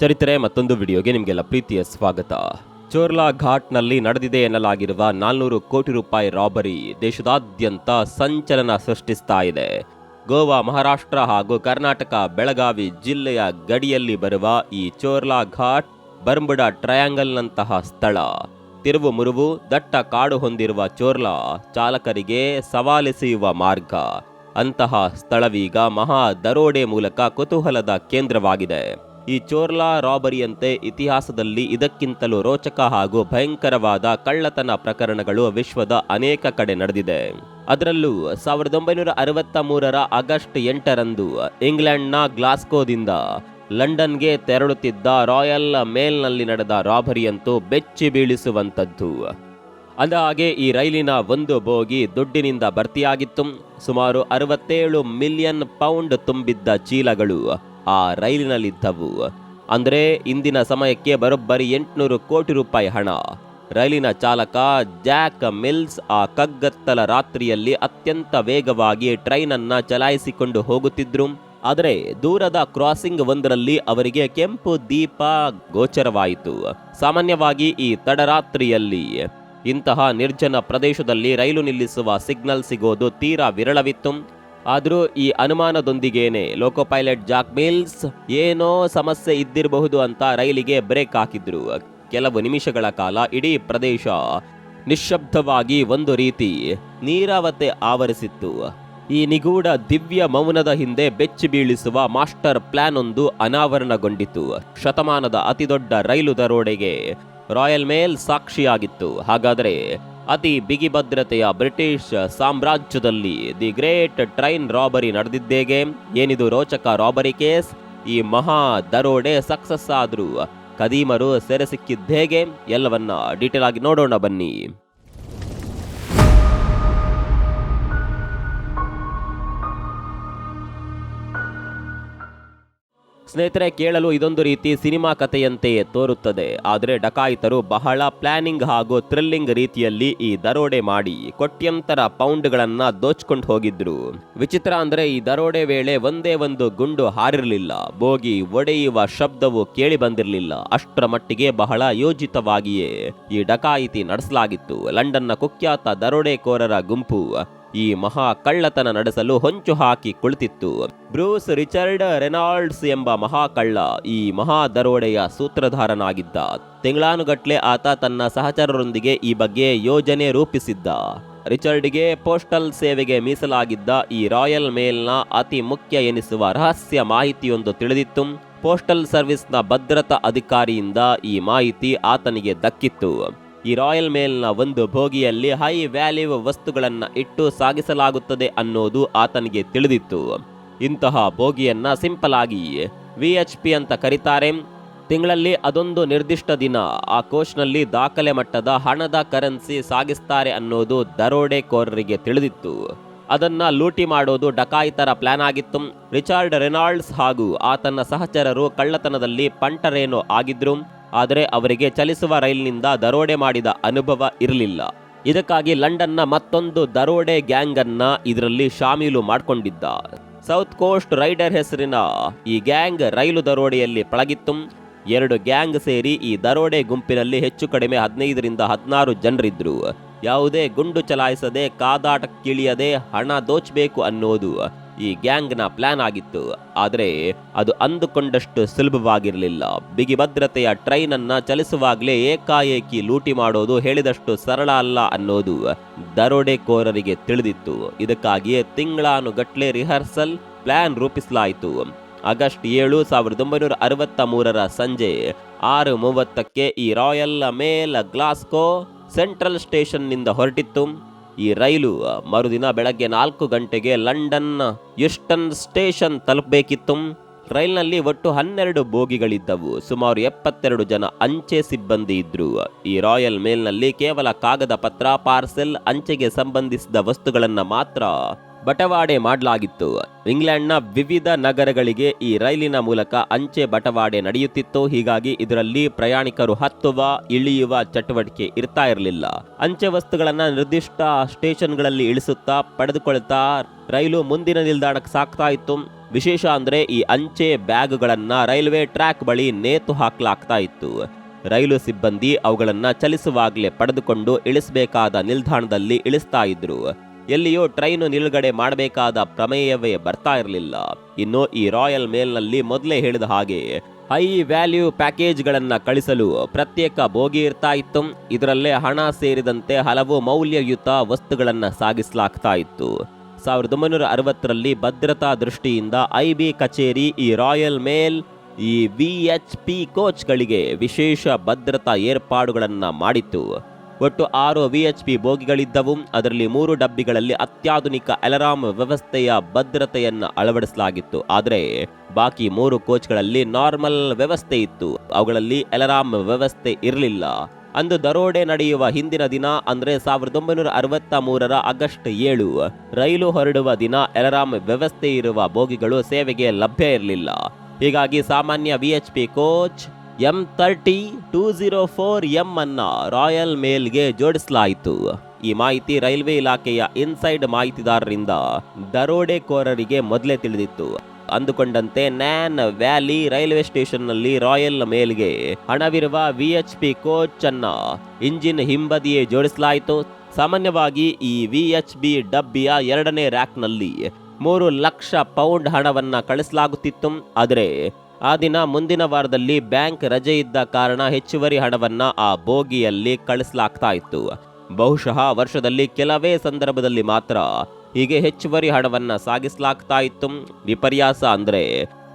ಚರಿತ್ರೆ ಮತ್ತೊಂದು ವಿಡಿಯೋಗೆ ನಿಮಗೆಲ್ಲ ಪ್ರೀತಿಯ ಸ್ವಾಗತ. ಚೋರ್ಲಾ ಘಾಟ್ನಲ್ಲಿ ನಡೆದಿದೆ ಎನ್ನಲಾಗಿರುವ 400 ಕೋಟಿ ರೂಪಾಯಿ ರಾಬರಿ ದೇಶದಾದ್ಯಂತ ಸಂಚಲನ ಸೃಷ್ಟಿಸ್ತಾ ಇದೆ. ಗೋವಾ, ಮಹಾರಾಷ್ಟ್ರ ಹಾಗೂ ಕರ್ನಾಟಕ ಬೆಳಗಾವಿ ಜಿಲ್ಲೆಯ ಗಡಿಯಲ್ಲಿ ಬರುವ ಈ ಚೋರ್ಲಾ ಘಾಟ್ ಬರ್ಮುಡಾ ಟ್ರಯಾಂಗಲ್ನಂತಹ ಸ್ಥಳ. ತಿರುವು ಮುರುವು ದಟ್ಟ ಕಾಡು ಹೊಂದಿರುವ ಚೋರ್ಲಾ ಚಾಲಕರಿಗೆ ಸವಾಲೆಸೆಯುವ ಮಾರ್ಗ. ಅಂತಹ ಸ್ಥಳವೀಗ ಮಹಾ ದರೋಡೆ ಮೂಲಕ ಕುತೂಹಲದ ಕೇಂದ್ರವಾಗಿದೆ. ಈ ಚೋರ್ಲಾ ರಾಬರಿಯಂತೆ ಇತಿಹಾಸದಲ್ಲಿ ಇದಕ್ಕಿಂತಲೂ ರೋಚಕ ಹಾಗೂ ಭಯಂಕರವಾದ ಕಳ್ಳತನ ಪ್ರಕರಣಗಳು ವಿಶ್ವದ ಅನೇಕ ಕಡೆ ನಡೆದಿದೆ. ಅದರಲ್ಲೂ 1963ರ ಆಗಸ್ಟ್ 8ರಂದು ಇಂಗ್ಲೆಂಡ್ನ ಗ್ಲಾಸ್ಗೋದಿಂದ ಲಂಡನ್ಗೆ ತೆರಳುತ್ತಿದ್ದ ರಾಯಲ್ ಮೇಲ್ನಲ್ಲಿ ನಡೆದ ರಾಬರಿಯಂತೂ ಬೆಚ್ಚಿ ಬೀಳಿಸುವಂಥದ್ದು. ಅಂದಹಾಗೆ ಈ ರೈಲಿನ ಒಂದು ಬೋಗಿ ದುಡ್ಡಿನಿಂದ ಭರ್ತಿಯಾಗಿತ್ತು. ಸುಮಾರು 67 ಮಿಲಿಯನ್ ಪೌಂಡ್ ತುಂಬಿದ್ದ ಚೀಲಗಳು ಆ ರೈಲಿನಲ್ಲಿದ್ದವು. ಅಂದರೆ ಇಂದಿನ ಸಮಯಕ್ಕೆ ಬರೋಬ್ಬರಿ 800 ಕೋಟಿ ರೂಪಾಯಿ ಹಣ. ರೈಲಿನ ಚಾಲಕ ಜಾಕ್ ಮಿಲ್ಸ್ ಆ ಕಗ್ಗತ್ತಲ ರಾತ್ರಿಯಲ್ಲಿ ಅತ್ಯಂತ ವೇಗವಾಗಿ ಟ್ರೈನನ್ನ ಚಲಾಯಿಸಿಕೊಂಡು ಹೋಗುತ್ತಿದ್ರು. ಆದರೆ ದೂರದ ಕ್ರಾಸಿಂಗ್ ಒಂದರಲ್ಲಿ ಅವರಿಗೆ ಕೆಂಪು ದೀಪ ಗೋಚರವಾಯಿತು. ಸಾಮಾನ್ಯವಾಗಿ ಈ ತಡರಾತ್ರಿಯಲ್ಲಿ ಇಂತಹ ನಿರ್ಜನ ಪ್ರದೇಶದಲ್ಲಿ ರೈಲು ನಿಲ್ಲಿಸುವ ಸಿಗ್ನಲ್ ಸಿಗೋದು ತೀರಾ ವಿರಳವಿತ್ತು. ಆದರೂ ಈ ಅನುಮಾನದೊಂದಿಗೇನೆ ಲೋಕೋ ಪೈಲಟ್ ಜಾಕ್ ಮಿಲ್ಸ್ ಏನೋ ಸಮಸ್ಯೆ ಇದ್ದಿರಬಹುದು ಅಂತ ರೈಲಿಗೆ ಬ್ರೇಕ್ ಹಾಕಿದ್ರು. ಕೆಲವು ನಿಮಿಷಗಳ ಕಾಲ ಇಡೀ ಪ್ರದೇಶ ನಿಶ್ಶಬ್ದವಾಗಿ ಒಂದು ರೀತಿ ನೀರಾವತೆ ಆವರಿಸಿತ್ತು. ಈ ನಿಗೂಢ ದಿವ್ಯ ಮೌನದ ಹಿಂದೆ ಬೆಚ್ಚಿ ಬೀಳಿಸುವ ಮಾಸ್ಟರ್ ಪ್ಲಾನ್ ಒಂದು ಅನಾವರಣಗೊಂಡಿತು. ಶತಮಾನದ ಅತಿದೊಡ್ಡ ರೈಲು ದರೋಡೆಗೆ ರಾಯಲ್ ಮೇಲ್ ಸಾಕ್ಷಿಯಾಗಿತ್ತು. ಹಾಗಾದರೆ ಅತಿ ಬಿಗಿ ಭದ್ರತೆಯ ಬ್ರಿಟಿಷ್ ಸಾಮ್ರಾಜ್ಯದಲ್ಲಿ ದಿ ಗ್ರೇಟ್ ಟ್ರೈನ್ ರಾಬರಿ ನಡೆದಿದ್ದೇಗೆ? ಏನಿದು ರೋಚಕ ರಾಬರಿ ಕೇಸ್? ಈ ಮಹಾ ದರೋಡೆ ಸಕ್ಸಸ್ ಆದ್ರೂ ಕದೀಮರು ಸೆರೆ ಸಿಕ್ಕಿದ್ದೇಗೆ? ಎಲ್ಲವನ್ನ ಡೀಟೇಲ್ ಆಗಿ ನೋಡೋಣ ಬನ್ನಿ. ಸ್ನೇಹಿತರೆ, ಕೇಳಲು ಇದೊಂದು ರೀತಿ ಸಿನಿಮಾ ಕಥೆಯಂತೆಯೇ ತೋರುತ್ತದೆ. ಆದರೆ ಡಕಾಯಿತರು ಬಹಳ ಪ್ಲಾನಿಂಗ್ ಹಾಗೂ ಥ್ರಿಲ್ಲಿಂಗ್ ರೀತಿಯಲ್ಲಿ ಈ ದರೋಡೆ ಮಾಡಿ ಕೋಟ್ಯಂತರ ಪೌಂಡ್ಗಳನ್ನ ದೋಚ್ಕೊಂಡು ಹೋಗಿದ್ರು. ವಿಚಿತ್ರ ಅಂದ್ರೆ ಈ ದರೋಡೆ ವೇಳೆ ಒಂದೇ ಒಂದು ಗುಂಡು ಹಾರಿರಲಿಲ್ಲ. ಬೋಗಿ ಒಡೆಯುವ ಶಬ್ದವು ಕೇಳಿ ಬಂದಿರಲಿಲ್ಲ. ಅಷ್ಟರ ಮಟ್ಟಿಗೆ ಬಹಳ ಯೋಜಿತವಾಗಿಯೇ ಈ ಡಕಾಯಿತಿ ನಡೆಸಲಾಗಿತ್ತು. ಲಂಡನ್ನ ಕುಖ್ಯಾತ ದರೋಡೆಕೋರರ ಗುಂಪು ಈ ಮಹಾ ಕಳ್ಳತನ ನಡೆಸಲು ಹೊಂಚು ಹಾಕಿ ಕುಳಿತಿತ್ತು. ಬ್ರೂಸ್ ರಿಚರ್ಡ್ ರೆನಾಲ್ಡ್ಸ್ ಎಂಬ ಮಹಾ ಕಳ್ಳ ಈ ಮಹಾ ದರೋಡೆಯ ಸೂತ್ರಧಾರನಾಗಿದ್ದ. ತಿಂಗಳಾನುಗಟ್ಲೆ ಆತ ತನ್ನ ಸಹಚರರೊಂದಿಗೆ ಈ ಬಗ್ಗೆ ಯೋಜನೆ ರೂಪಿಸಿದ್ದ. ರಿಚರ್ಡ್ಗೆ ಪೋಸ್ಟಲ್ ಸೇವೆಗೆ ಮೀಸಲಾಗಿದ್ದ ಈ ರಾಯಲ್ ಮೇಲ್ನ ಅತಿ ಮುಖ್ಯ ಎನಿಸುವ ರಹಸ್ಯ ಮಾಹಿತಿಯೊಂದು ತಿಳಿದಿತ್ತು. ಪೋಸ್ಟಲ್ ಸರ್ವಿಸ್ನ ಭದ್ರತಾ ಅಧಿಕಾರಿಯಿಂದ ಈ ಮಾಹಿತಿ ಆತನಿಗೆ ದಕ್ಕಿತ್ತು. ಈ ರಾಯಲ್ ಮೇಲ್ನ ಒಂದು ಬೋಗಿಯಲ್ಲಿ ಹೈ ವ್ಯಾಲ್ಯೂ ವಸ್ತುಗಳನ್ನು ಇಟ್ಟು ಸಾಗಿಸಲಾಗುತ್ತದೆ ಅನ್ನೋದು ಆತನಿಗೆ ತಿಳಿದಿತ್ತು. ಇಂತಹ ಬೋಗಿಯನ್ನ ಸಿಂಪಲ್ ಆಗಿ VHP ಅಂತ ಕರೀತಾರೆ. ತಿಂಗಳಲ್ಲಿ ಅದೊಂದು ನಿರ್ದಿಷ್ಟ ದಿನ ಆ ಕೋಚ್ನಲ್ಲಿ ದಾಖಲೆ ಮಟ್ಟದ ಹಣದ ಕರೆನ್ಸಿ ಸಾಗಿಸ್ತಾರೆ ಅನ್ನೋದು ದರೋಡೆಕೋರರಿಗೆ ತಿಳಿದಿತ್ತು. ಅದನ್ನ ಲೂಟಿ ಮಾಡೋದು ಡಕಾಯಿತರ ಪ್ಲಾನ್ ಆಗಿತ್ತು. ರಿಚರ್ಡ್ ರೆನಾಲ್ಡ್ಸ್ ಹಾಗೂ ಆತನ ಸಹಚರರು ಕಳ್ಳತನದಲ್ಲಿ ಪಂಟರೇನೋ ಆಗಿದ್ರು. ಆದರೆ ಅವರಿಗೆ ಚಲಿಸುವ ರೈಲಿನಿಂದ ದರೋಡೆ ಮಾಡಿದ ಅನುಭವ ಇರಲಿಲ್ಲ. ಇದಕ್ಕಾಗಿ ಲಂಡನ್ನ ಮತ್ತೊಂದು ದರೋಡೆ ಗ್ಯಾಂಗ್ ಅನ್ನ ಇದರಲ್ಲಿ ಶಾಮೀಲು ಮಾಡಿಕೊಂಡಿದ್ದ. ಸೌತ್ ಕೋಸ್ಟ್ ರೈಡರ್ ಹೆಸರಿನ ಈ ಗ್ಯಾಂಗ್ ರೈಲು ದರೋಡೆಯಲ್ಲಿ ಪಳಗಿತ್ತು. 2 ಗ್ಯಾಂಗ್ ಸೇರಿ ಈ ದರೋಡೆ ಗುಂಪಿನಲ್ಲಿ ಹೆಚ್ಚು ಕಡಿಮೆ 15ರಿಂದ 16 ಜನರಿದ್ರು. ಯಾವುದೇ ಗುಂಡು ಚಲಾಯಿಸದೆ ಕಾದಾಟಕ್ಕಿಳಿಯದೆ ಹಣ ದೋಚಬೇಕು ಅನ್ನೋದು ಈ ಗ್ಯಾಂಗ್ನ ಪ್ಲಾನ್ ಆಗಿತ್ತು. ಆದರೆ ಅದು ಅಂದುಕೊಂಡಷ್ಟು ಸುಲಭವಾಗಿರಲಿಲ್ಲ. ಬಿಗಿ ಭದ್ರತೆಯ ಟ್ರೈನ್ ಅನ್ನ ಚಲಿಸುವಾಗಲೇ ಏಕಾಏಕಿ ಲೂಟಿ ಮಾಡೋದು ಹೇಳಿದಷ್ಟು ಸರಳ ಅಲ್ಲ ಅನ್ನೋದು ದರೋಡೆಕೋರರಿಗೆ ತಿಳಿದಿತ್ತು. ಇದಕ್ಕಾಗಿಯೇ ತಿಂಗಳಾನುಗಟ್ಲೆ ರಿಹರ್ಸಲ್ ಪ್ಲಾನ್ ರೂಪಿಸಲಾಯಿತು. ಆಗಸ್ಟ್ 7, 1963ರ ಸಂಜೆ 6:30ಕ್ಕೆ ಈ ರಾಯಲ್ ಮೇಲ್ ಗ್ಲಾಸ್ಗೋ ಸೆಂಟ್ರಲ್ ಸ್ಟೇಷನ್ನಿಂದ ಹೊರಟಿತ್ತು. ಈ ರೈಲು ಮರುದಿನ ಬೆಳಗ್ಗೆ 4 ಗಂಟೆಗೆ ಲಂಡನ್ ಯುಸ್ಟನ್ ಸ್ಟೇಷನ್ ತಲುಪಬೇಕಿತ್ತು. ರೈಲ್ನಲ್ಲಿ ಒಟ್ಟು 12 ಬೋಗಿಗಳಿದ್ದವು. ಸುಮಾರು 72 ಜನ ಅಂಚೆ ಸಿಬ್ಬಂದಿ ಇದ್ರು. ಈ ರಾಯಲ್ ಮೇಲ್ನಲ್ಲಿ ಕೇವಲ ಕಾಗದ ಪತ್ರ, ಪಾರ್ಸೆಲ್, ಅಂಚೆಗೆ ಸಂಬಂಧಿಸಿದ ವಸ್ತುಗಳನ್ನು ಮಾತ್ರ ಬಟವಾಡೆ ಮಾಡಲಾಗಿತ್ತು. ಇಂಗ್ಲೆಂಡ್ನ ವಿವಿಧ ನಗರಗಳಿಗೆ ಈ ರೈಲಿನ ಮೂಲಕ ಅಂಚೆ ಬಟವಾಡೆ ನಡೆಯುತ್ತಿತ್ತು. ಹೀಗಾಗಿ ಇದರಲ್ಲಿ ಪ್ರಯಾಣಿಕರು ಹತ್ತುವ ಇಳಿಯುವ ಚಟುವಟಿಕೆ ಇರ್ತಾ ಇರಲಿಲ್ಲ. ಅಂಚೆ ವಸ್ತುಗಳನ್ನ ನಿರ್ದಿಷ್ಟ ಸ್ಟೇಷನ್ಗಳಲ್ಲಿ ಇಳಿಸುತ್ತಾ ಪಡೆದುಕೊಳ್ತಾ ರೈಲು ಮುಂದಿನ ನಿಲ್ದಾಣಕ್ಕೆ ಸಾಕ್ತಾ ಇತ್ತು. ವಿಶೇಷ ಅಂದ್ರೆ ಈ ಅಂಚೆ ಬ್ಯಾಗ್ಗಳನ್ನ ರೈಲ್ವೆ ಟ್ರ್ಯಾಕ್ ಬಳಿ ನೇತು ಹಾಕಲಾಗ್ತಾ ಇತ್ತು. ರೈಲು ಸಿಬ್ಬಂದಿ ಅವುಗಳನ್ನ ಚಲಿಸುವಾಗಲೇ ಪಡೆದುಕೊಂಡು ಇಳಿಸಬೇಕಾದ ನಿಲ್ದಾಣದಲ್ಲಿ ಇಳಿಸ್ತಾ ಇದ್ರು. ಎಲ್ಲಿಯೋ ಟ್ರೈನು ನಿಲುಗಡೆ ಮಾಡಬೇಕಾದ ಪ್ರಮೇಯವೇ ಬರ್ತಾ ಇರಲಿಲ್ಲ. ಇನ್ನು ಈ ರಾಯಲ್ ಮೇಲ್ನಲ್ಲಿ ಮೊದಲೇ ಹೇಳಿದ ಹಾಗೆ ಹೈ ವ್ಯಾಲ್ಯೂ ಪ್ಯಾಕೇಜ್ಗಳನ್ನ ಕಳಿಸಲು ಪ್ರತ್ಯೇಕ ಬೋಗಿ ಇರ್ತಾ ಇತ್ತು. ಇದರಲ್ಲೇ ಹಣ ಸೇರಿದಂತೆ ಹಲವು ಮೌಲ್ಯಯುತ ವಸ್ತುಗಳನ್ನ ಸಾಗಿಸಲಾಗ್ತಾ ಇತ್ತು. 1960ರಲ್ಲಿ ಭದ್ರತಾ ದೃಷ್ಟಿಯಿಂದ IB ಕಚೇರಿ ಈ ರಾಯಲ್ ಮೇಲ್ ಈ VHP ಕೋಚ್ಗಳಿಗೆ ವಿಶೇಷ ಭದ್ರತಾ ಏರ್ಪಾಡುಗಳನ್ನ ಮಾಡಿತ್ತು. ಒಟ್ಟು 6 VHP ಬೋಗಿಗಳಿದ್ದವು. ಅದರಲ್ಲಿ 3 ಡಬ್ಬಿಗಳಲ್ಲಿ ಅತ್ಯಾಧುನಿಕ ಅಲಾರಾಮ್ ವ್ಯವಸ್ಥೆಯ ಭದ್ರತೆಯನ್ನು ಅಳವಡಿಸಲಾಗಿತ್ತು. ಆದರೆ ಬಾಕಿ 3 ಕೋಚ್ಗಳಲ್ಲಿ ನಾರ್ಮಲ್ ವ್ಯವಸ್ಥೆ ಇತ್ತು. ಅವುಗಳಲ್ಲಿ ಅಲಾರಾಮ್ ವ್ಯವಸ್ಥೆ ಇರಲಿಲ್ಲ. ಅಂದು ದರೋಡೆ ನಡೆಯುವ ಹಿಂದಿನ ದಿನ ಅಂದ್ರೆ 1963ರ ಆಗಸ್ಟ್ 7 ರೈಲು ಹೊರಡುವ ದಿನ ಅಲಾರಾಮ್ ವ್ಯವಸ್ಥೆ ಇರುವ ಬೋಗಿಗಳು ಸೇವೆಗೆ ಲಭ್ಯ ಇರಲಿಲ್ಲ. ಹೀಗಾಗಿ ಸಾಮಾನ್ಯ VHP ಕೋಚ್ M30-204M ಅನ್ನ ರಾಯಲ್ ಮೇಲ್ಗೆ ಜೋಡಿಸಲಾಯಿತು. ಈ ಮಾಹಿತಿ ರೈಲ್ವೆ ಇಲಾಖೆಯ ಇನ್ಸೈಡ್ ಮಾಹಿತಿದಾರರಿಂದ ದರೋಡೆಕೋರರಿಗೆ ಮೊದಲೇ ತಿಳಿದಿತ್ತು. ಅಂದುಕೊಂಡಂತೆ ನ್ಯಾನ್ ವ್ಯಾಲಿ ರೈಲ್ವೆ ಸ್ಟೇಷನ್ನಲ್ಲಿ ರಾಯಲ್ ಮೇಲ್ಗೆ ಹಣವಿರುವ VHP ಕೋಚ್ ಅನ್ನ ಇಂಜಿನ್ ಹಿಂಬದಿಯೇ ಜೋಡಿಸಲಾಯಿತು. ಸಾಮಾನ್ಯವಾಗಿ ಈ VHP ಡಬ್ಬಿಯ 2ನೇ ರ್ಯಾಕ್ನಲ್ಲಿ 3 ಲಕ್ಷ ಪೌಂಡ್ ಹಣವನ್ನ ಕಳಿಸಲಾಗುತ್ತಿತ್ತು. ಆದರೆ ಆ ದಿನ ಮುಂದಿನ ವಾರದಲ್ಲಿ ಬ್ಯಾಂಕ್ ರಜೆ ಇದ್ದ ಕಾರಣ ಹೆಚ್ಚುವರಿ ಹಣವನ್ನ ಆ ಬೋಗಿಯಲ್ಲಿ ಕಳಿಸಲಾಗ್ತಾ ಇತ್ತು. ಬಹುಶಃ ವರ್ಷದಲ್ಲಿ ಕೆಲವೇ ಸಂದರ್ಭದಲ್ಲಿ ಮಾತ್ರ ಹೀಗೆ ಹೆಚ್ಚುವರಿ ಹಣವನ್ನ ಸಾಗಿಸಲಾಗ್ತಾ ಇತ್ತು. ವಿಪರ್ಯಾಸ ಅಂದ್ರೆ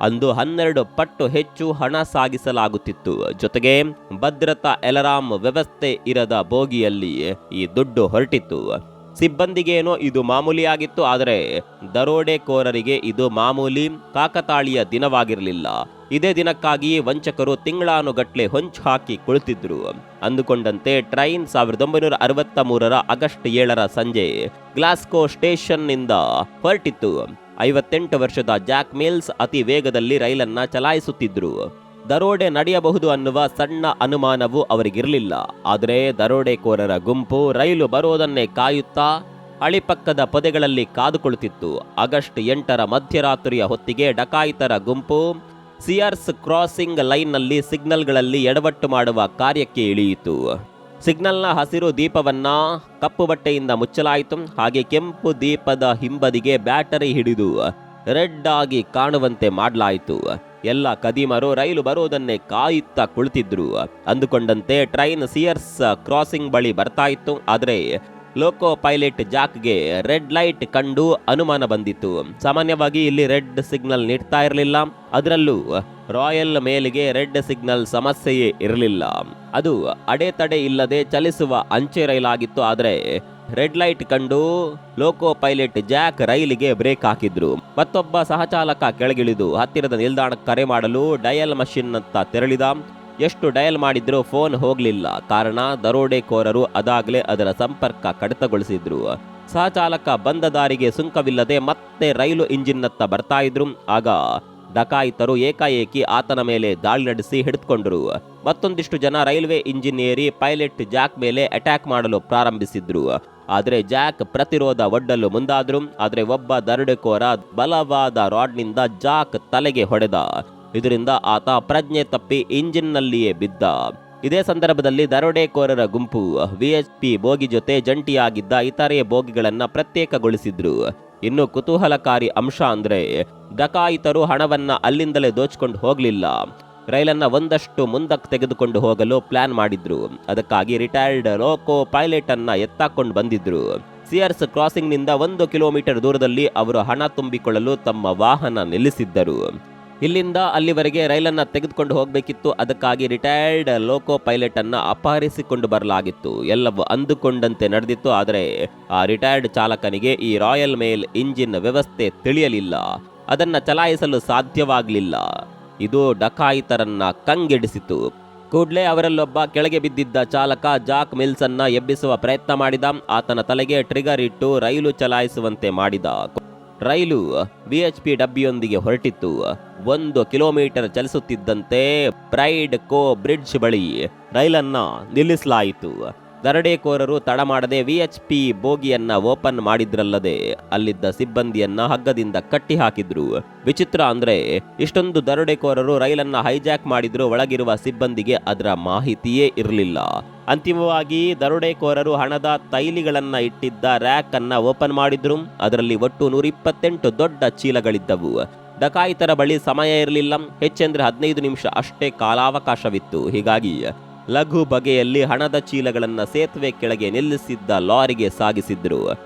ಅಂದು 12 ಪಟ್ಟು ಹೆಚ್ಚು ಹಣ ಸಾಗಿಸಲಾಗುತ್ತಿತ್ತು. ಜೊತೆಗೆ ಭದ್ರತಾ ಅಲಾರಾಮ್ ವ್ಯವಸ್ಥೆ ಇರದ ಬೋಗಿಯಲ್ಲಿ ಈ ದುಡ್ಡು ಹೊರಟಿತ್ತು. ಸಿಬ್ಬಂದಿಗೇನೋ ಇದು ಮಾಮೂಲಿಯಾಗಿತ್ತು. ಆದರೆ ದರೋಡೆಕೋರರಿಗೆ ಇದು ಮಾಮೂಲಿ ಕಾಕತಾಳೀಯ ದಿನವಾಗಿರಲಿಲ್ಲ. ಇದೇ ದಿನಕ್ಕಾಗಿ ವಂಚಕರು ತಿಂಗಳಾನುಗಟ್ಲೆ ಹೊಂಚು ಹಾಕಿ ಕುಳಿತಿದ್ರು. ಅಂದುಕೊಂಡಂತೆ ಟ್ರೈನ್ 1963ರ ಆಗಸ್ಟ್ 7ರ ಸಂಜೆ ಗ್ಲಾಸ್ಗೋ ಸ್ಟೇಷನ್ನಿಂದ ಹೊರಟಿತ್ತು. 58 ವರ್ಷದ ಜಾಕ್ ಮಿಲ್ಸ್ ಅತಿ ವೇಗದಲ್ಲಿ ರೈಲನ್ನ ಚಲಾಯಿಸುತ್ತಿದ್ರು. ದರೋಡೆ ನಡೆಯಬಹುದು ಅನ್ನುವ ಸಣ್ಣ ಅನುಮಾನವೂ ಅವರಿಗಿರಲಿಲ್ಲ. ಆದರೆ ದರೋಡೆಕೋರರ ಗುಂಪು ರೈಲು ಬರೋದನ್ನೇ ಕಾಯುತ್ತಾ ಅಳಿಪಕ್ಕದ ಪೊದೆಗಳಲ್ಲಿ ಕಾದುಕೊಳ್ಳುತ್ತಿತ್ತು. ಆಗಸ್ಟ್ 8ರ ಮಧ್ಯರಾತ್ರಿಯ ಹೊತ್ತಿಗೆ ಡಕಾಯಿತರ ಗುಂಪು ಸಿಯರ್ಸ್ ಕ್ರಾಸಿಂಗ್ ಲೈನ್ನಲ್ಲಿ ಸಿಗ್ನಲ್ಗಳಲ್ಲಿ ಎಡವಟ್ಟು ಮಾಡುವ ಕಾರ್ಯಕ್ಕೆ ಇಳಿಯಿತು. ಸಿಗ್ನಲ್ನ ಹಸಿರು ದೀಪವನ್ನ ಕಪ್ಪು ಬಟ್ಟೆಯಿಂದ ಮುಚ್ಚಲಾಯಿತು. ಹಾಗೆ ಕೆಂಪು ದೀಪದ ಹಿಂಬದಿಗೆ ಬ್ಯಾಟರಿ ಹಿಡಿದು ರೆಡ್ ಆಗಿ ಕಾಣುವಂತೆ ಮಾಡಲಾಯಿತು. ಎಲ್ಲ ಕದೀಮರು ರೈಲು ಬರೋದನ್ನೇ ಕಾಯುತ್ತಾ ಕುಳಿತಿದ್ರು. ಅಂದುಕೊಂಡಂತೆ ಟ್ರೈನ್ ಸಿಯರ್ಸ್ ಕ್ರಾಸಿಂಗ್ ಬಳಿ ಬರ್ತಾ ಇತ್ತು. ಆದರೆ ಲೋಕೋ ಪೈಲಟ್ ಜಾಕ್ಗೆ ರೆಡ್ ಲೈಟ್ ಕಂಡು ಅನುಮಾನ ಬಂದಿತ್ತು. ಸಾಮಾನ್ಯವಾಗಿ ಇಲ್ಲಿ ರೆಡ್ ಸಿಗ್ನಲ್ ನೀಡ್ತಾ ಇರಲಿಲ್ಲ. ಅದರಲ್ಲೂ ರಾಯಲ್ ಮೇಲ್ಗೆ ರೆಡ್ ಸಿಗ್ನಲ್ ಸಮಸ್ಯೆಯೇ ಇರಲಿಲ್ಲ. ಅದು ಅಡೆತಡೆ ಇಲ್ಲದೆ ಚಲಿಸುವ ಅಂಚೆ ರೈಲಾಗಿತ್ತು. ಆದರೆ ರೆಡ್ ಲೈಟ್ ಕಂಡು ಲೋಕೋ ಪೈಲಟ್ ಜಾಕ್ ರೈಲಿಗೆ ಬ್ರೇಕ್ ಹಾಕಿದ್ರು. ಮತ್ತೊಬ್ಬ ಸಹಚಾಲಕ ಕೆಳಗಿಳಿದು ಹತ್ತಿರದ ನಿಲ್ದಾಣಕ್ಕೆ ಕರೆ ಮಾಡಲು ಡಯಲ್ ಮಷಿನ್ ಅಂತ ತೆರಳಿದ. ಎಷ್ಟು ಡಯಲ್ ಮಾಡಿದ್ರೂ ಫೋನ್ ಹೋಗ್ಲಿಲ್ಲ. ಕಾರಣ ದರೋಡೆಕೋರರು ಅದಾಗಲೇ ಅದರ ಸಂಪರ್ಕ ಕಡಿತಗೊಳಿಸಿದ್ರು. ಸಹಚಾಲಕ ಬಂದ ದಾರಿಗೆ ಸುಂಕವಿಲ್ಲದೆ ಮತ್ತೆ ರೈಲು ಇಂಜಿನ್ನತ್ತ ಬರ್ತಾ ಇದ್ರು. ಆಗ ಡಕಾಯಿತರು ಏಕಾಏಕಿ ಆತನ ಮೇಲೆ ದಾಳಿ ನಡೆಸಿ ಹಿಡಿದುಕೊಂಡರು. ಮತ್ತೊಂದಿಷ್ಟು ಜನ ರೈಲ್ವೆ ಇಂಜಿನಿಯರಿ ಪೈಲಟ್ ಜಾಕ್ ಮೇಲೆ ಅಟ್ಯಾಕ್ ಮಾಡಲು ಪ್ರಾರಂಭಿಸಿದ್ರು. ಆದರೆ ಜಾಕ್ ಪ್ರತಿರೋಧ ಒಡ್ಡಲು ಮುಂದಾದ್ರು. ಆದರೆ ಒಬ್ಬ ದರೋಡೆಕೋರ ಬಲವಾದ ರಾಡ್ನಿಂದ ಜಾಕ್ ತಲೆಗೆ ಹೊಡೆದ. ಇದರಿಂದ ಆತ ಪ್ರಜ್ಞೆ ತಪ್ಪಿ ಇಂಜಿನ್ನಲ್ಲಿಯೇ ಬಿದ್ದ. ಇದೇ ಸಂದರ್ಭದಲ್ಲಿ ದರೋಡೆಕೋರರ ಗುಂಪು VHP ಬೋಗಿ ಜೊತೆ ಜಂಟಿಯಾಗಿದ್ದ ಇತರೆ ಬೋಗಿಗಳನ್ನ ಪ್ರತ್ಯೇಕಗೊಳಿಸಿದ್ರು. ಇನ್ನು ಕುತೂಹಲಕಾರಿ ಅಂಶ ಅಂದ್ರೆ ಡಕಾಯಿತರು ಹಣವನ್ನ ಅಲ್ಲಿಂದಲೇ ದೋಚಿಕೊಂಡು ಹೋಗ್ಲಿಲ್ಲ. ರೈಲನ್ನ ಒಂದಷ್ಟು ಮುಂದಕ್ಕೆ ತೆಗೆದುಕೊಂಡು ಹೋಗಲು ಪ್ಲಾನ್ ಮಾಡಿದ್ರು. ಅದಕ್ಕಾಗಿ ರಿಟೈರ್ಡ್ ಲೋಕೋ ಪೈಲಟ್ ಅನ್ನ ಎತ್ತಾಕೊಂಡು ಬಂದಿದ್ರು. ಸಿಯರ್ಸ್ ಕ್ರಾಸಿಂಗ್ ನಿಂದ 1 ಕಿಲೋಮೀಟರ್ ದೂರದಲ್ಲಿ ಅವರು ಹಣ ತುಂಬಿಕೊಳ್ಳಲು ತಮ್ಮ ವಾಹನ ನಿಲ್ಲಿಸಿದ್ದರು. ಇಲ್ಲಿಂದ ಅಲ್ಲಿವರೆಗೆ ರೈಲನ್ನ ತೆಗೆದುಕೊಂಡು ಹೋಗಬೇಕಿತ್ತು. ಅದಕ್ಕಾಗಿ ರಿಟೈರ್ಡ್ ಲೋಕೋ ಪೈಲಟ್ ಅನ್ನ ಅಪಹರಿಸಿಕೊಂಡು ಬರಲಾಗಿತ್ತು. ಎಲ್ಲವೂ ಅಂದುಕೊಂಡಂತೆ ನಡೆದಿತ್ತು. ಆದರೆ ಆ ರಿಟೈರ್ಡ್ ಚಾಲಕನಿಗೆ ಈ ರಾಯಲ್ ಮೇಲ್ ಇಂಜಿನ್ ವ್ಯವಸ್ಥೆ ತಿಳಿಯಲಿಲ್ಲ. ಅದನ್ನ ಚಲಾಯಿಸಲು ಸಾಧ್ಯವಾಗಲಿಲ್ಲ. ಇದು ಡಕಾಯಿತರನ್ನ ಕಂಗೆಡಿಸಿತು. ಕೂಡಲೇ ಅವರಲ್ಲೊಬ್ಬ ಕೆಳಗೆ ಬಿದ್ದಿದ್ದ ಚಾಲಕ ಜಾಕ್ ಮಿಲ್ಸನ್ನ ಎಬ್ಬಿಸುವ ಪ್ರಯತ್ನ ಮಾಡಿದ. ಆತನ ತಲೆಗೆ ಟ್ರಿಗರ್ ಇಟ್ಟು ರೈಲು ಚಲಾಯಿಸುವಂತೆ ಮಾಡಿದ. ರೈಲು ವಿಎಚ್ಪಿ ಡಬ್ಬಿಯೊಂದಿಗೆ ಹೊರಟಿತ್ತು. 1 ಕಿಲೋಮೀಟರ್ ಚಲಿಸುತ್ತಿದ್ದಂತೆ ಪ್ರೈಡ್ ಕೋ ಬ್ರಿಡ್ಜ್ ಬಳಿ ರೈಲನ್ನ ನಿಲ್ಲಿಸಲಾಯಿತು. ದರೋಡೆಕೋರರು ತಡ ಮಾಡದೆ ವಿಎಚ್ಪಿ ಬೋಗಿಯನ್ನ ಓಪನ್ ಮಾಡಿದ್ರಲ್ಲದೆ ಅಲ್ಲಿದ್ದ ಸಿಬ್ಬಂದಿಯನ್ನ ಹಗ್ಗದಿಂದ ಕಟ್ಟಿ ಹಾಕಿದ್ರು. ವಿಚಿತ್ರ ಅಂದ್ರೆ ಇಷ್ಟೊಂದು ದರೋಡೆಕೋರರು ರೈಲನ್ನ ಹೈಜಾಕ್ ಮಾಡಿದ್ರು, ಒಳಗಿರುವ ಸಿಬ್ಬಂದಿಗೆ ಅದರ ಮಾಹಿತಿಯೇ ಇರಲಿಲ್ಲ. ಅಂತಿಮವಾಗಿ ದರೋಡೆಕೋರರು ಹಣದ ತೈಲಿಗಳನ್ನ ಇಟ್ಟಿದ್ದ ರ್ಯಾಕ್ ಅನ್ನ ಓಪನ್ ಮಾಡಿದ್ರು. ಅದರಲ್ಲಿ ಒಟ್ಟು 128 ದೊಡ್ಡ ಚೀಲಗಳಿದ್ದವು. ಡಕಾಯಿತರ ಬಳಿ ಸಮಯ ಇರಲಿಲ್ಲ. ಹೆಚ್ಚೆಂದ್ರೆ 15 ನಿಮಿಷ ಅಷ್ಟೇ ಕಾಲಾವಕಾಶವಿತ್ತು. ಹೀಗಾಗಿ ಲಘು ಬಗೆಯಲ್ಲಿ ಹಣದ ಚೀಲಗಳನ್ನ ಸೇತುವೆ ಕೆಳಗೆ ನಿಲ್ಲಿಸಿದ್ದ ಲಾರಿಗೆ ಸಾಗಿಸಿದ್ರು.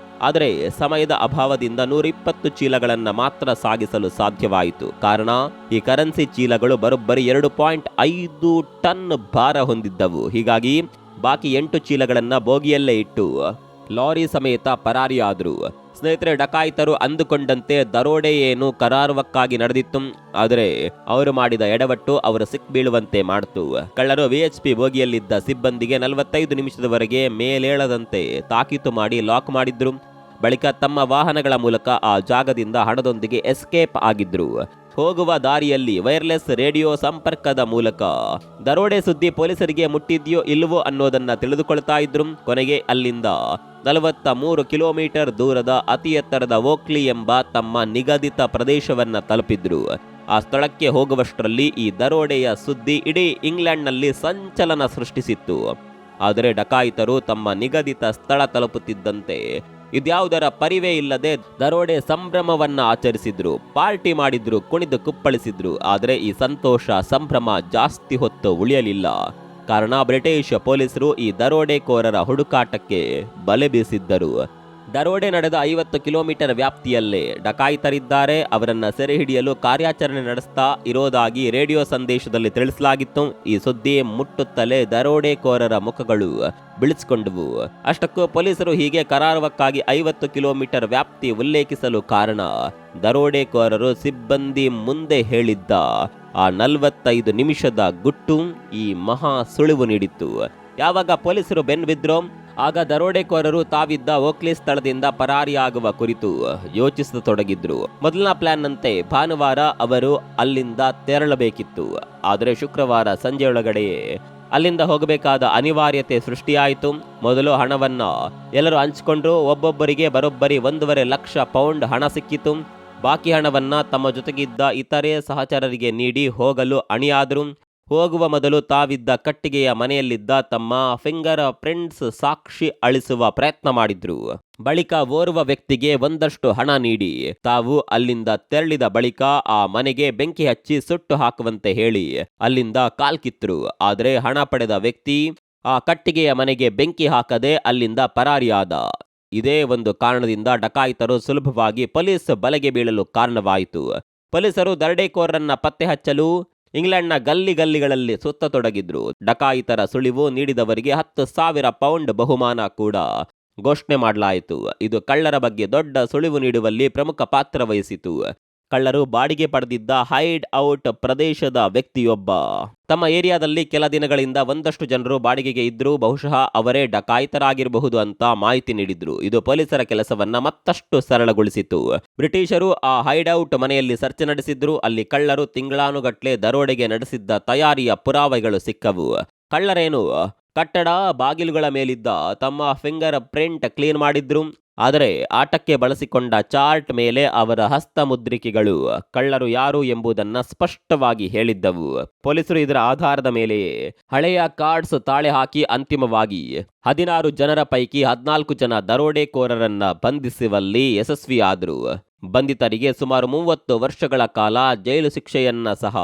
ಆದರೆ ಸಮಯದ ಅಭಾವದಿಂದ 120 ಚೀಲಗಳನ್ನ ಮಾತ್ರ ಸಾಗಿಸಲು ಸಾಧ್ಯವಾಯಿತು. ಕಾರಣ ಈ ಕರೆನ್ಸಿ ಚೀಲಗಳು ಬರೋಬ್ಬರಿ 2.5 ಟನ್ ಭಾರ ಹೊಂದಿದ್ದವು. ಹೀಗಾಗಿ ಬಾಕಿ 8 ಚೀಲಗಳನ್ನ ಬೋಗಿಯಲ್ಲೇ ಇಟ್ಟು ಲಾರಿ ಸಮೇತ ಪರಾರಿಯಾದ್ರು. ಸ್ನೇಹಿತರೆ, ಡಕಾಯಿತರು ಅಂದುಕೊಂಡಂತೆ ದರೋಡೆ ಏನು ಕರಾರುವಕ್ಕಾಗಿ ನಡೆದಿತ್ತು. ಆದರೆ ಅವರು ಮಾಡಿದ ಎಡವಟ್ಟು ಅವರು ಸಿಕ್ಬೀಳುವಂತೆ ಮಾಡಿತು. ಕಳ್ಳರು ವಿಎಚ್ಪಿ ಬೋಗಿಯಲ್ಲಿದ್ದ ಸಿಬ್ಬಂದಿಗೆ 45 ನಿಮಿಷದವರೆಗೆ ಮೇಲೇಳದಂತೆ ತಾಕೀತು ಮಾಡಿ ಲಾಕ್ ಮಾಡಿದ್ರು. ಬಳಿಕ ತಮ್ಮ ವಾಹನಗಳ ಮೂಲಕ ಆ ಜಾಗದಿಂದ ಹಣದೊಂದಿಗೆ ಎಸ್ಕೇಪ್ ಆಗಿದ್ರು. ಹೋಗುವ ದಾರಿಯಲ್ಲಿ ವೈರ್ಲೆಸ್ ರೇಡಿಯೋ ಸಂಪರ್ಕದ ಮೂಲಕ ದರೋಡೆ ಸುದ್ದಿ ಪೊಲೀಸರಿಗೆ ಮುಟ್ಟಿದ್ಯೋ ಇಲ್ಲವೋ ಅನ್ನೋದನ್ನ ತಿಳಿದುಕೊಳ್ತಾ ಇದ್ರು. ಕೊನೆಗೆ ಅಲ್ಲಿಂದ 43 ಕಿಲೋಮೀಟರ್ ದೂರದ ಅತಿ ಎತ್ತರದ ಓಕ್ಲಿ ಎಂಬ ತಮ್ಮ ನಿಗದಿತ ಪ್ರದೇಶವನ್ನ ತಲುಪಿದ್ರು. ಆ ಸ್ಥಳಕ್ಕೆ ಹೋಗುವಷ್ಟರಲ್ಲಿ ಈ ದರೋಡೆಯ ಸುದ್ದಿ ಇಡೀ ಇಂಗ್ಲೆಂಡ್ನಲ್ಲಿ ಸಂಚಲನ ಸೃಷ್ಟಿಸಿತ್ತು. ಆದರೆ ಡಕಾಯಿತರು ತಮ್ಮ ನಿಗದಿತ ಸ್ಥಳ ತಲುಪುತ್ತಿದ್ದಂತೆ ಇದ್ಯಾವುದರ ಪರಿವೇ ಇಲ್ಲದೆ ದರೋಡೆ ಸಂಭ್ರಮವನ್ನ ಆಚರಿಸಿದ್ರು, ಪಾರ್ಟಿ ಮಾಡಿದ್ರು, ಕುಣಿದು ಕುಪ್ಪಳಿಸಿದ್ರು. ಆದರೆ ಈ ಸಂತೋಷ ಸಂಭ್ರಮ ಜಾಸ್ತಿ ಹೊತ್ತು ಉಳಿಯಲಿಲ್ಲ. ಕಾರಣ ಬ್ರಿಟಿಷ್ ಪೊಲೀಸರು ಈ ದರೋಡೆಕೋರರ ಹುಡುಕಾಟಕ್ಕೆ ಬಲೆ ಬೀಸಿದ್ದರು. ದರೋಡೆ ನಡೆದ 50 ಕಿಲೋಮೀಟರ್ ವ್ಯಾಪ್ತಿಯಲ್ಲೇ ಡಕಾಯಿತರಿದ್ದಾರೆ. ಅವರನ್ನ ಸೆರೆ ಹಿಡಿಯಲು ಕಾರ್ಯಾಚರಣೆ ನಡೆಸ್ತಾ ಇರೋದಾಗಿ ರೇಡಿಯೋ ಸಂದೇಶದಲ್ಲಿ ತಿಳಿಸಲಾಗಿತ್ತು. ಈ ಸುದ್ದಿ ಮುಟ್ಟುತ್ತಲೇ ದರೋಡೆಕೋರರ ಮುಖಗಳು ಬಿಳಿಸಿಕೊಂಡವು. ಅಷ್ಟಕ್ಕೂ ಪೊಲೀಸರು ಹೀಗೆ ಕರಾರುವಕ್ಕಾಗಿ 50 ಕಿಲೋಮೀಟರ್ ವ್ಯಾಪ್ತಿ ಉಲ್ಲೇಖಿಸಲು ಕಾರಣ ದರೋಡೆಕೋರರು ಸಿಬ್ಬಂದಿ ಮುಂದೆ ಹೇಳಿದ್ದ ಆ 45 ನಿಮಿಷದ ಗುಟ್ಟು ಈ ಮಹಾ ಸುಳಿವು ನೀಡಿತ್ತು. ಯಾವಾಗ ಪೊಲೀಸರು ಬೆನ್ನು ಬಿದ್ರೋ ಆಗ ದರೋಡೆಕೋರರು ತಾವಿದ್ದ ಓಕ್ಲಿ ಸ್ಥಳದಿಂದ ಪರಾರಿಯಾಗುವ ಕುರಿತು ಯೋಚಿಸತೊಡಗಿದ್ರು. ಮೊದಲನ ಪ್ಲಾನ್ ನಂತೆ ಭಾನುವಾರ ಅವರು ಅಲ್ಲಿಂದ ತೆರಳಬೇಕಿತ್ತು. ಆದರೆ ಶುಕ್ರವಾರ ಸಂಜೆಯೊಳಗಡೆಯೇ ಅಲ್ಲಿಂದ ಹೋಗಬೇಕಾದ ಅನಿವಾರ್ಯತೆ ಸೃಷ್ಟಿಯಾಯಿತು. ಮೊದಲು ಹಣವನ್ನ ಎಲ್ಲರೂ ಹಂಚಿಕೊಂಡ್ರು. ಒಬ್ಬೊಬ್ಬರಿಗೆ ಬರೋಬ್ಬರಿ 1.5 ಲಕ್ಷ ಪೌಂಡ್ ಹಣ ಸಿಕ್ಕಿತು. ಬಾಕಿ ಹಣವನ್ನ ತಮ್ಮ ಜೊತೆಗಿದ್ದ ಇತರೆ ಸಹಚರರಿಗೆ ನೀಡಿ ಹೋಗಲು ಅಣಿಯಾದರು. ಹೋಗುವ ಮೊದಲು ತಾವಿದ್ದ ಕಟ್ಟಿಗೆಯ ಮನೆಯಲ್ಲಿದ್ದ ತಮ್ಮ ಫಿಂಗರ್ ಪ್ರಿಂಟ್ಸ್ ಸಾಕ್ಷಿ ಅಳಿಸುವ ಪ್ರಯತ್ನ ಮಾಡಿದ್ರು. ಬಳಿಕ ಓರ್ವ ವ್ಯಕ್ತಿಗೆ ಒಂದಷ್ಟು ಹಣ ನೀಡಿ ತಾವು ಅಲ್ಲಿಂದ ತೆರಳಿದ ಬಳಿಕ ಆ ಮನೆಗೆ ಬೆಂಕಿ ಹಚ್ಚಿ ಸುಟ್ಟು ಹಾಕುವಂತೆ ಹೇಳಿ ಅಲ್ಲಿಂದ ಕಾಲ್ಕಿತ್ರು. ಆದರೆ ಹಣ ಪಡೆದ ವ್ಯಕ್ತಿ ಆ ಕಟ್ಟಿಗೆಯ ಮನೆಗೆ ಬೆಂಕಿ ಹಾಕದೆ ಅಲ್ಲಿಂದ ಪರಾರಿಯಾದ. ಇದೇ ಒಂದು ಕಾರಣದಿಂದ ಡಕಾಯಿತರು ಸುಲಭವಾಗಿ ಪೊಲೀಸ್ ಬಲೆಗೆ ಬೀಳಲು ಕಾರಣವಾಯಿತು. ಪೊಲೀಸರು ದರೋಡೆಕೋರರನ್ನ ಪತ್ತೆ ಹಚ್ಚಲು ಇಂಗ್ಲೆಂಡ್ನ ಗಲ್ಲಿಗಳಲ್ಲಿ ಸುತ್ತತೊಡಗಿದ್ರು. ಡಕಾಯಿತರ ಸುಳಿವು ನೀಡಿದವರಿಗೆ 10,000 ಪೌಂಡ್ ಬಹುಮಾನ ಕೂಡ ಘೋಷಣೆ ಮಾಡಲಾಯಿತು. ಇದು ಕಳ್ಳರ ಬಗ್ಗೆ ದೊಡ್ಡ ಸುಳಿವು ನೀಡುವಲ್ಲಿ ಪ್ರಮುಖ ಪಾತ್ರ ವಹಿಸಿತು. ಕಳ್ಳರು ಬಾಡಿಗೆ ಪಡೆದಿದ್ದ ಹೈಡ್ ಔಟ್ ಪ್ರದೇಶದ ವ್ಯಕ್ತಿಯೊಬ್ಬ ತಮ್ಮ ಏರಿಯಾದಲ್ಲಿ ಕೆಲ ದಿನಗಳಿಂದ ಒಂದಷ್ಟು ಜನರು ಬಾಡಿಗೆಗೆ ಇದ್ರು. ಬಹುಶಃ ಅವರೇ ಡಕಾಯಿತರಾಗಿರಬಹುದು ಅಂತ ಮಾಹಿತಿ ನೀಡಿದ್ರು. ಇದು ಪೊಲೀಸರ ಕೆಲಸವನ್ನ ಮತ್ತಷ್ಟು ಸರಳಗೊಳಿಸಿತು. ಬ್ರಿಟಿಷರು ಆ ಹೈಡ್ ಔಟ್ ಮನೆಯಲ್ಲಿ ಸರ್ಚ್ ನಡೆಸಿದ್ರು. ಅಲ್ಲಿ ಕಳ್ಳರು ತಿಂಗಳಾನುಗಟ್ಲೆ ದರೋಡೆಗೆ ನಡೆಸಿದ್ದ ತಯಾರಿಯ ಪುರಾವೆಗಳು ಸಿಕ್ಕವು. ಕಳ್ಳರೇನು ಕಟ್ಟಡ ಬಾಗಿಲುಗಳ ಮೇಲಿದ್ದ ತಮ್ಮ ಫಿಂಗರ್ ಪ್ರಿಂಟ್ ಕ್ಲೀನ್ ಮಾಡಿದ್ರು. ಆದರೆ ಆಟಕ್ಕೆ ಬಳಸಿಕೊಂಡ ಚಾರ್ಟ್ ಮೇಲೆ ಅವರ ಹಸ್ತಮುದ್ರಿಕೆಗಳು ಕಳ್ಳರು ಯಾರು ಎಂಬುದನ್ನ ಸ್ಪಷ್ಟವಾಗಿ ಹೇಳಿದ್ದವು. ಪೊಲೀಸರು ಇದರ ಆಧಾರದ ಮೇಲೆ ಹಳೆಯ ಕಾರ್ಡ್ಸ್ ತಾಳೆ ಹಾಕಿ ಅಂತಿಮವಾಗಿ 16 ಜನರ ಪೈಕಿ 14 ಜನ ದರೋಡೆಕೋರರನ್ನ ಬಂಧಿಸುವಲ್ಲಿ ಯಶಸ್ವಿಯಾದರು. ಬಂಧಿತರಿಗೆ ಸುಮಾರು 30 ವರ್ಷಗಳ ಕಾಲ ಜೈಲು ಶಿಕ್ಷೆಯನ್ನ ಸಹ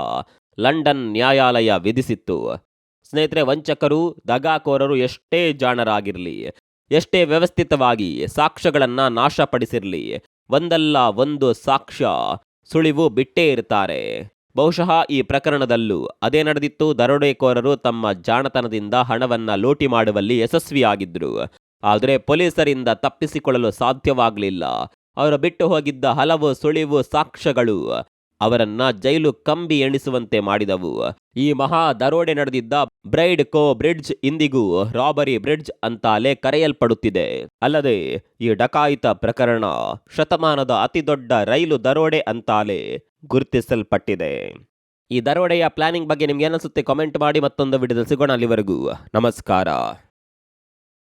ಲಂಡನ್ ನ್ಯಾಯಾಲಯ ವಿಧಿಸಿತ್ತು. ಸ್ನೇಹಿತರೆ, ವಂಚಕರು ದಗಾಕೋರರು ಎಷ್ಟೇ ಜಾಣರಾಗಿರಲಿ, ಎಷ್ಟೇ ವ್ಯವಸ್ಥಿತವಾಗಿ ಸಾಕ್ಷ್ಯಗಳನ್ನ ನಾಶಪಡಿಸಿರಲಿ, ಒಂದಲ್ಲ ಒಂದು ಸಾಕ್ಷ್ಯ ಸುಳಿವು ಬಿಟ್ಟೇ ಇರ್ತಾರೆ. ಬಹುಶಃ ಈ ಪ್ರಕರಣದಲ್ಲೂ ಅದೇ ನಡೆದಿತ್ತು. ದರೋಡೆಕೋರರು ತಮ್ಮ ಜಾಣತನದಿಂದ ಹಣವನ್ನ ಲೂಟಿ ಮಾಡುವಲ್ಲಿ ಯಶಸ್ವಿಯಾಗಿದ್ರು. ಆದರೆ ಪೊಲೀಸರಿಂದ ತಪ್ಪಿಸಿಕೊಳ್ಳಲು ಸಾಧ್ಯವಾಗಲಿಲ್ಲ. ಅವರು ಬಿಟ್ಟು ಹೋಗಿದ್ದ ಹಲವು ಸುಳಿವು ಸಾಕ್ಷ್ಯಗಳು ಅವರನ್ನ ಜೈಲು ಕಂಬಿ ಎಣಿಸುವಂತೆ ಮಾಡಿದವು. ಈ ಮಹಾ ದರೋಡೆ ನಡೆದಿದ್ದ ಬ್ರೈಡ್ ಕೋ ಬ್ರಿಡ್ಜ್ ಇಂದಿಗೂ ರಾಬರಿ ಬ್ರಿಡ್ಜ್ ಅಂತಾಲೇ ಕರೆಯಲ್ಪಡುತ್ತಿದೆ. ಅಲ್ಲದೆ ಈ ಡಕಾಯಿತ ಪ್ರಕರಣ ಶತಮಾನದ ಅತಿದೊಡ್ಡ ರೈಲು ದರೋಡೆ ಅಂತಾಲೇ ಗುರುತಿಸಲ್ಪಟ್ಟಿದೆ. ಈ ದರೋಡೆಯ ಪ್ಲಾನಿಂಗ್ ಬಗ್ಗೆ ನಿಮ್ಗೆ ಏನಿಸುತ್ತೆ ಕಾಮೆಂಟ್ ಮಾಡಿ. ಮತ್ತೊಂದು ವಿಡಿಯೋದಲ್ಲಿ ಸಿಗೋಣ. ಅಲ್ಲಿವರೆಗೂ ನಮಸ್ಕಾರ.